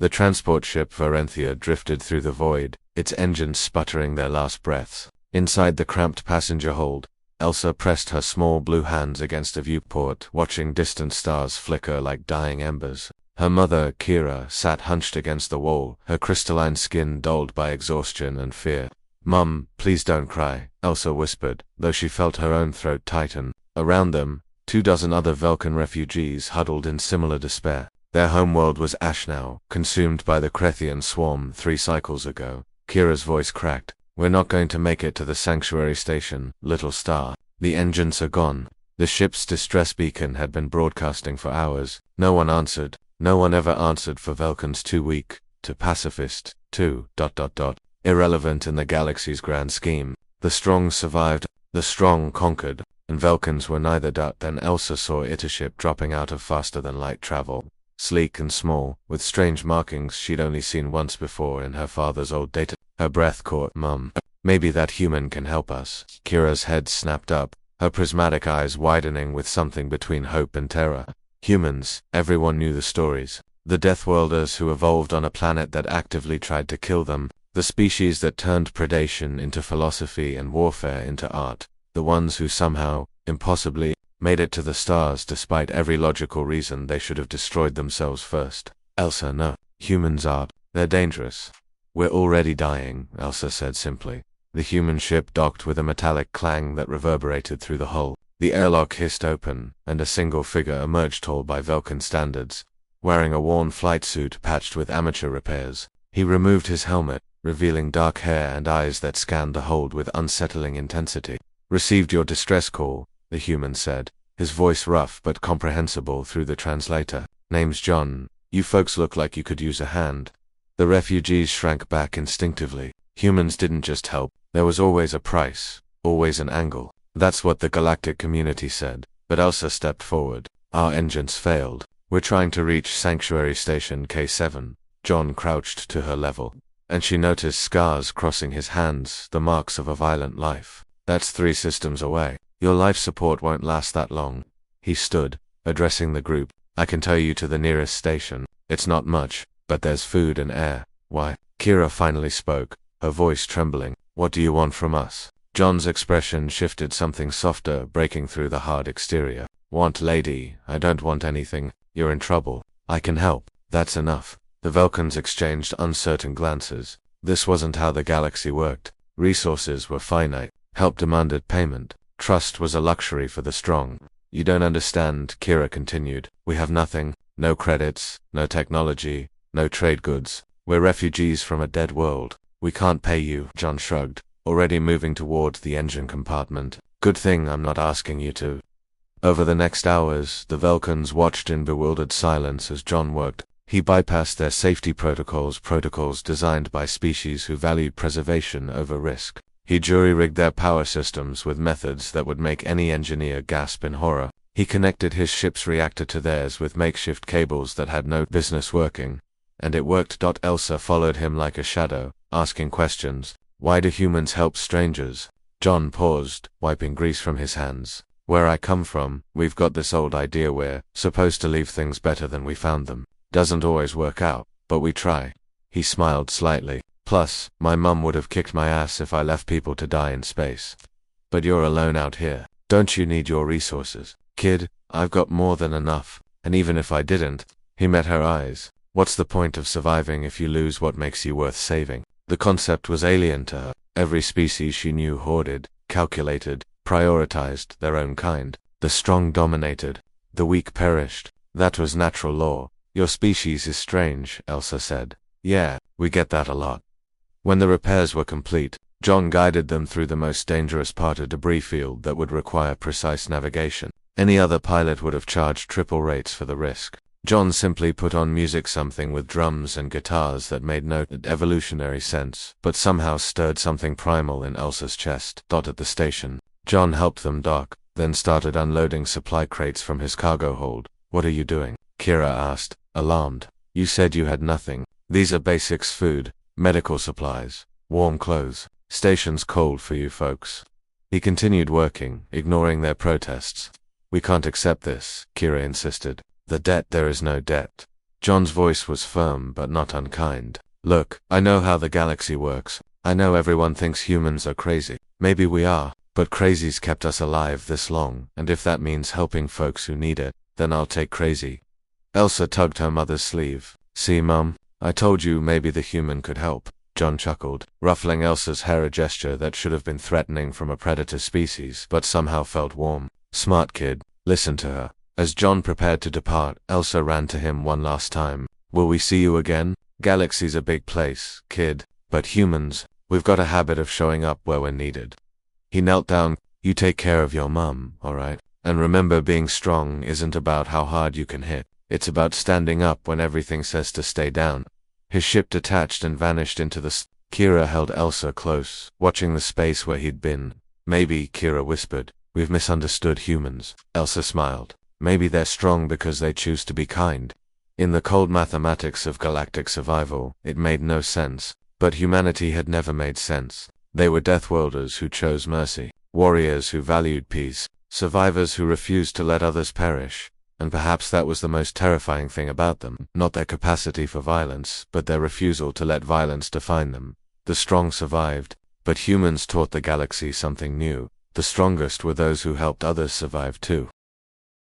The transport ship Varenthia drifted through the void, its engines sputtering their last breaths. Inside the cramped passenger hold, Elsa pressed her small blue hands against a viewport, watching distant stars flicker like dying embers. Her mother, Kira, sat hunched against the wall, her crystalline skin dulled by exhaustion and fear. "Mum, please don't cry," Elsa whispered, though she felt her own throat tighten. Around them, 24 other Velkan refugees huddled in similar despair. Their homeworld was ash now, consumed by the Krethian swarm 3 cycles ago. Kira's voice cracked. "We're not going to make it to the sanctuary station, little star. The engines are gone." The ship's distress beacon had been broadcasting for hours. No one answered. No one ever answered for Velkans too weak, too pacifist, too ... irrelevant in the galaxy's grand scheme. The strong survived, the strong conquered, and Velkans were neither. Then Elsa saw a ship dropping out of faster-than-light travel. Sleek and small, with strange markings she'd only seen once before in her father's old data. Her breath caught. "Mum, maybe that human can help us." Kira's head snapped up, her prismatic eyes widening with something between hope and terror. Humans, everyone knew the stories. The Deathworlders who evolved on a planet that actively tried to kill them. The species that turned predation into philosophy and warfare into art. The ones who somehow, impossibly, made it to the stars despite every logical reason they should have destroyed themselves first. "Elsa, no. Humans are. They're dangerous." "We're already dying," Elsa said simply. The human ship docked with a metallic clang that reverberated through the hull. The airlock hissed open, and a single figure emerged, tall by Velkan standards, wearing a worn flight suit patched with amateur repairs. He removed his helmet, revealing dark hair and eyes that scanned the hold with unsettling intensity. "Received your distress call," the human said, his voice rough but comprehensible through the translator. "Name's John. You folks look like you could use a hand." The refugees shrank back instinctively. Humans didn't just help. There was always a price, always an angle. That's what the galactic community said. But Elsa stepped forward. "Our engines failed. We're trying to reach Sanctuary Station K7. John crouched to her level, and she noticed scars crossing his hands, the marks of a violent life. "That's 3 systems away. Your life support won't last that long." He stood, addressing the group. "I can tow you to the nearest station. It's not much, but there's food and air." "Why?" Kira finally spoke, her voice trembling. "What do you want from us?" John's expression shifted, something softer breaking through the hard exterior. "Want, lady, I don't want anything. You're in trouble. I can help. That's enough." The Velkans exchanged uncertain glances. This wasn't how the galaxy worked. Resources were finite. Help demanded payment. Trust was a luxury for the strong. "You don't understand," Kira continued. "We have nothing. No credits, no technology, no trade goods. We're refugees from a dead world. We can't pay you." John shrugged, already moving toward the engine compartment. "Good thing I'm not asking you to." Over the next hours, the Velkans watched in bewildered silence as John worked. He bypassed their safety protocols designed by species who valued preservation over risk. He jury-rigged their power systems with methods that would make any engineer gasp in horror. He connected his ship's reactor to theirs with makeshift cables that had no business working. And it worked. Elsa followed him like a shadow, asking questions. "Why do humans help strangers?" John paused, wiping grease from his hands. "Where I come from, we've got this old idea we're supposed to leave things better than we found them. Doesn't always work out, but we try." He smiled slightly. "Plus, my mum would have kicked my ass if I left people to die in space. But you're alone out here. Don't you need your resources?" "Kid, I've got more than enough. And even if I didn't..." He met her eyes. "What's the point of surviving if you lose what makes you worth saving?" The concept was alien to her. Every species she knew hoarded, calculated, prioritized their own kind. The strong dominated. The weak perished. That was natural law. "Your species is strange," Elsa said. "Yeah, we get that a lot." When the repairs were complete, John guided them through the most dangerous part of debris field that would require precise navigation. Any other pilot would have charged triple rates for the risk. John simply put on music, something with drums and guitars that made no evolutionary sense, but somehow stirred something primal in Elsa's chest. At the station, John helped them dock, then started unloading supply crates from his cargo hold. "What are you doing?" Kira asked, alarmed. "You said you had nothing." "These are basics: food, medical supplies, warm clothes. Station's cold for you folks." He continued working, ignoring their protests. "We can't accept this," Kira insisted. "The debt." "There is no debt. John's voice was firm but not unkind. Look, I know how the galaxy works. I know everyone thinks humans are crazy. Maybe we are, but crazy's kept us alive this long, and if that means helping folks who need it, then I'll take crazy. Elsa tugged her mother's sleeve. See, Mum? I told you maybe the human could help. John chuckled, ruffling Elsa's hair, a gesture that should have been threatening from a predator species, but somehow felt warm. Smart kid, listen to her. As John prepared to depart, Elsa ran to him one last time. Will we see you again? Galaxy's a big place, kid, but humans, we've got a habit of showing up where we're needed. He knelt down. You take care of your mum, alright? And remember, being strong isn't about how hard you can hit. It's about standing up when everything says to stay down. His ship detached and vanished into the Kira held Elsa close, watching the space where he'd been. Maybe, Kira whispered, we've misunderstood humans. Elsa smiled. Maybe they're strong because they choose to be kind. In the cold mathematics of galactic survival, it made no sense. But humanity had never made sense. They were Deathworlders who chose mercy, warriors who valued peace, survivors who refused to let others perish. And perhaps that was the most terrifying thing about them, not their capacity for violence, but their refusal to let violence define them. The strong survived, but humans taught the galaxy something new. The strongest were those who helped others survive too.